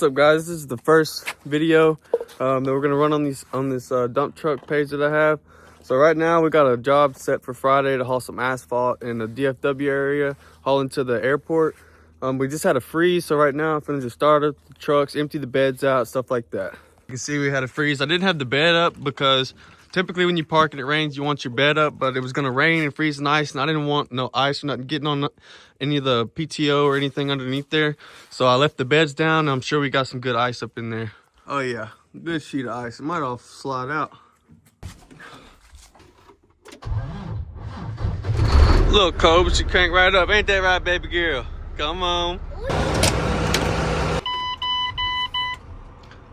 What's up, guys? This is the first video that we're gonna run on this dump truck page that I have. So right now we got a job set for Friday to haul some asphalt in the DFW area, hauling to the airport. We just had a freeze, so right now I'm gonna just start up the trucks, empty the beds out, stuff like that. You can see we had a freeze. I didn't have the bed up because typically when you park and it rains, you want your bed up, but it was gonna rain and freeze and ice, and I didn't want no ice or nothing getting on any of the PTO or anything underneath there. So I left the beds down, and I'm sure we got some good ice up in there. Oh yeah, good sheet of ice. It might all slide out. Little cold, but you crank right up. Ain't that right, baby girl? Come on.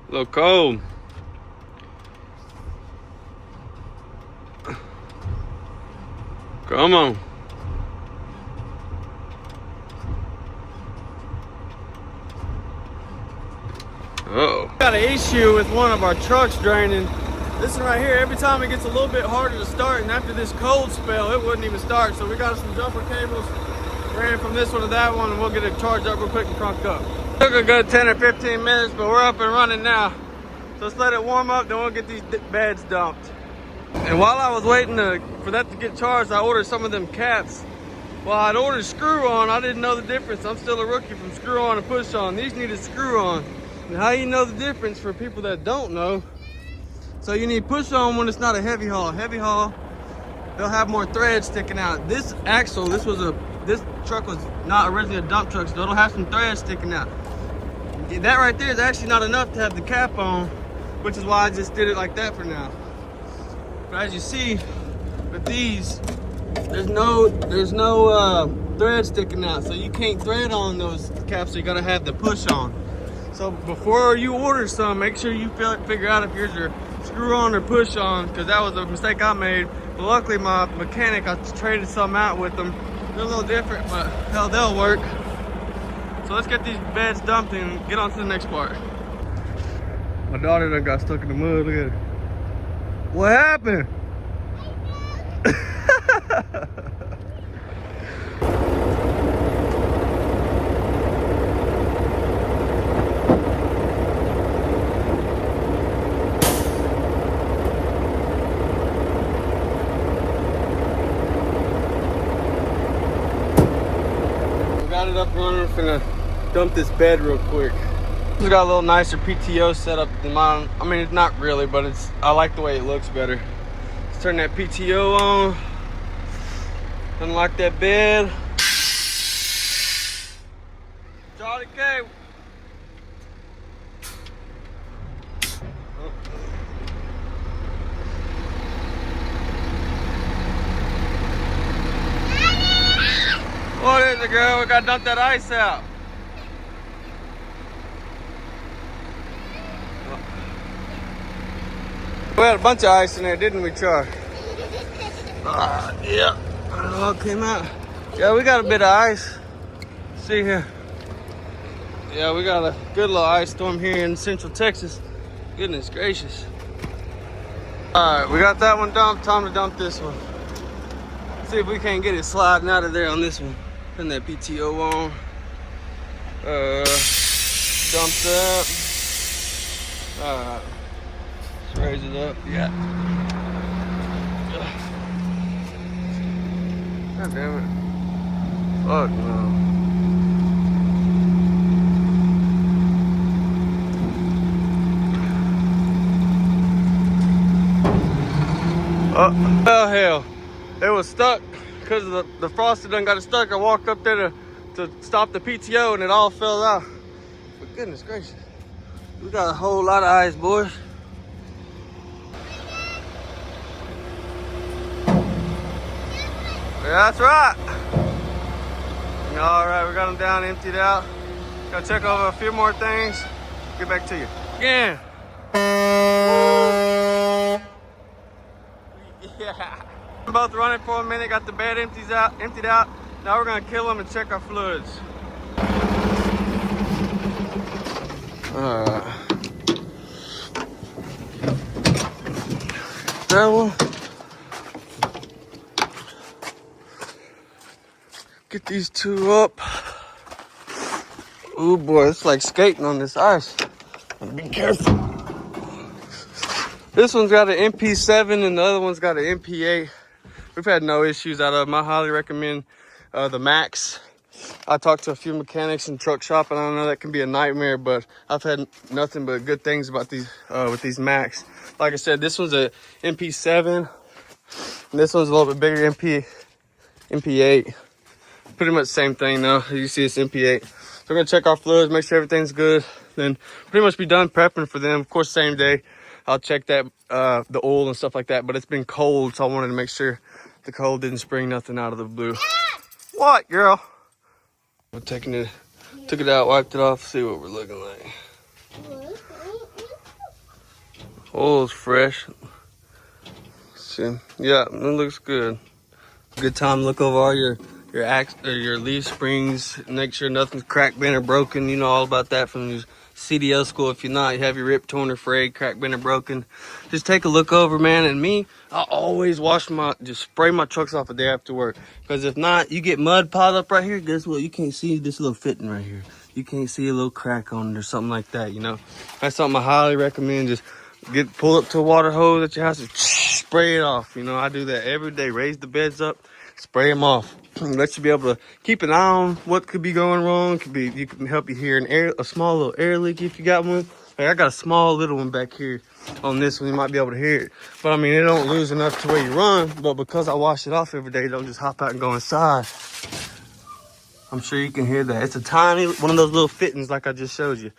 Little cold. Come on. Uh-oh. Got an issue with one of our trucks draining. This one right here, every time it gets a little bit harder to start, and after this cold spell, it wouldn't even start. So we got some jumper cables, ran from this one to that one, and we'll get it charged up real quick and cranked up. Took a good 10 or 15 minutes, but we're up and running now. So let's let it warm up, then we'll get these beds dumped. And while I was waiting for that to get charged, I ordered some of them caps. Well, I'd ordered screw-on. I didn't know the difference. I'm still a rookie from screw-on and push-on. These needed screw-on. And how you know the difference for people that don't know? So you need push-on when it's not a heavy haul. Heavy haul, they'll have more threads sticking out. This axle, this truck was not originally a dump truck, so it'll have some threads sticking out. That right there is actually not enough to have the cap on, which is why I just did it like that for now. But as you see, with these, there's no thread sticking out, so you can't thread on those caps, so you gotta have the push on. So before you order some, make sure you figure out if yours are screw on or push on, because that was a mistake I made. But luckily my mechanic, I traded some out with them. They're a little different, but hell, they'll work. So let's get these beds dumped and get on to the next part. My daughter done got stuck in the mud, look at it. What happened? We got it up running. We're gonna dump this bed real quick. It's got a little nicer PTO setup than mine. I mean, it's not really, but I like the way it looks better. Let's turn that PTO on. Unlock that bed. Charlie K. What is it, girl? We gotta dump that ice out. We had a bunch of ice in there, didn't we, Char? Yeah. It all came out. Yeah, we got a bit of ice. See here. Yeah, we got a good little ice storm here in Central Texas. Goodness gracious. All right, we got that one dumped. Time to dump this one. See if we can't get it sliding out of there on this one. Turn that PTO on. Dump that. All right. Let's raise it up. Yeah. God damn it. Fuck no. Oh, well, hell. It was stuck because the frosted done got it stuck. I walked up there to stop the PTO and it all fell out. But goodness gracious. We got a whole lot of ice, boys. Yeah, that's right. All right, we got them down, emptied out. Gotta check over a few more things. Get back to you. Again. Yeah. We're both running for a minute, got the bed emptied out. Now we're gonna kill them and check our fluids. All right. That one. Get these two up. Ooh boy, it's like skating on this ice. Be careful. This one's got an MP7 and the other one's got an MP8. We've had no issues out of them. I highly recommend the Max. I talked to a few mechanics in truck shop, and I know that can be a nightmare, but I've had nothing but good things about these with these Max. Like I said, this one's a MP7, and this one's a little bit bigger, MP8. Pretty much the same thing though. You see it's MP8. So we're gonna check our fluids, make sure everything's good, then pretty much be done prepping for them. Of course, same day, I'll check that the oil and stuff like that, but it's been cold, so I wanted to make sure the cold didn't spring nothing out of the blue. What, girl? We're took it out, wiped it off, see what we're looking like. Oil's fresh. See, yeah, it looks good. Good time to look over all your leaf springs, make sure nothing's cracked, bent, or broken. You know all about that from your CDL school. If you're not, you have your rip, torn, or frayed, cracked, bent, or broken. Just take a look over, man. And me, I always just spray my trucks off a day after work. Because if not, you get mud piled up right here. Guess what? You can't see this little fitting right here. You can't see a little crack on it or something like that, you know. That's something I highly recommend. Just pull up to a water hose at your house and spray it off. You know, I do that every day. Raise the beds up, spray them off. Let you be able to keep an eye on what could be going wrong. You can help you hear a small little air leak if you got one. Like I got a small little one back here on this one. You might be able to hear it. But I mean, it don't lose enough to where you run. But because I wash it off every day, don't just hop out and go inside. I'm sure you can hear that. It's a tiny, one of those little fittings like I just showed you.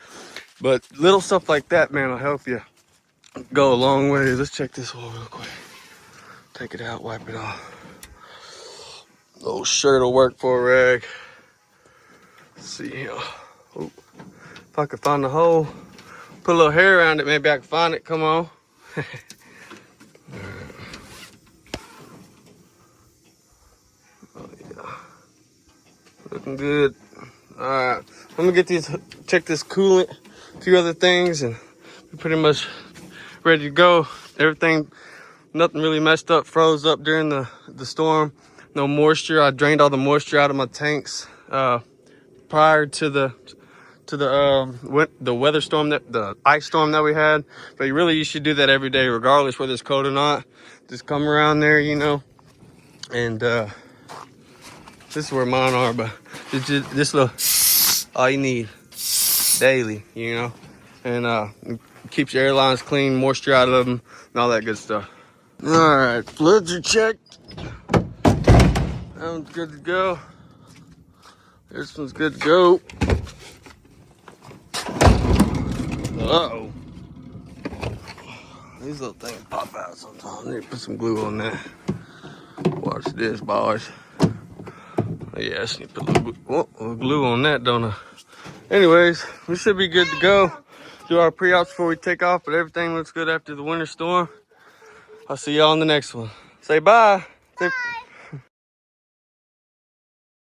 But little stuff like that, man, will help you go a long way. Let's check this oil real quick. Take it out, wipe it off. Little shirt will work for a rag. Let's see here. Oh, if I could find the hole, put a little hair around it, maybe I can find it. Come on. Oh yeah, looking good. All right, let me check this coolant, a few other things, and we're pretty much ready to go. Everything, nothing really messed up, froze up during the storm. No moisture. I drained all the moisture out of my tanks prior to the weather storm, the ice storm that we had. But you should do that every day, regardless whether it's cold or not. Just come around there, you know. And this is where mine are, but this little all you need daily, you know. And it keeps your airlines clean, moisture out of them, and all that good stuff. All right, fluids are checked. That one's good to go. This one's good to go. Uh-oh. These little things pop out sometimes. I need to put some glue on that. Watch this, boys. Yeah, I just need to put a little glue on that, don't I? Anyways, we should be good to go. Do our pre-ops before we take off, but everything looks good after the winter storm. I'll see y'all on the next one. Say bye. Bye.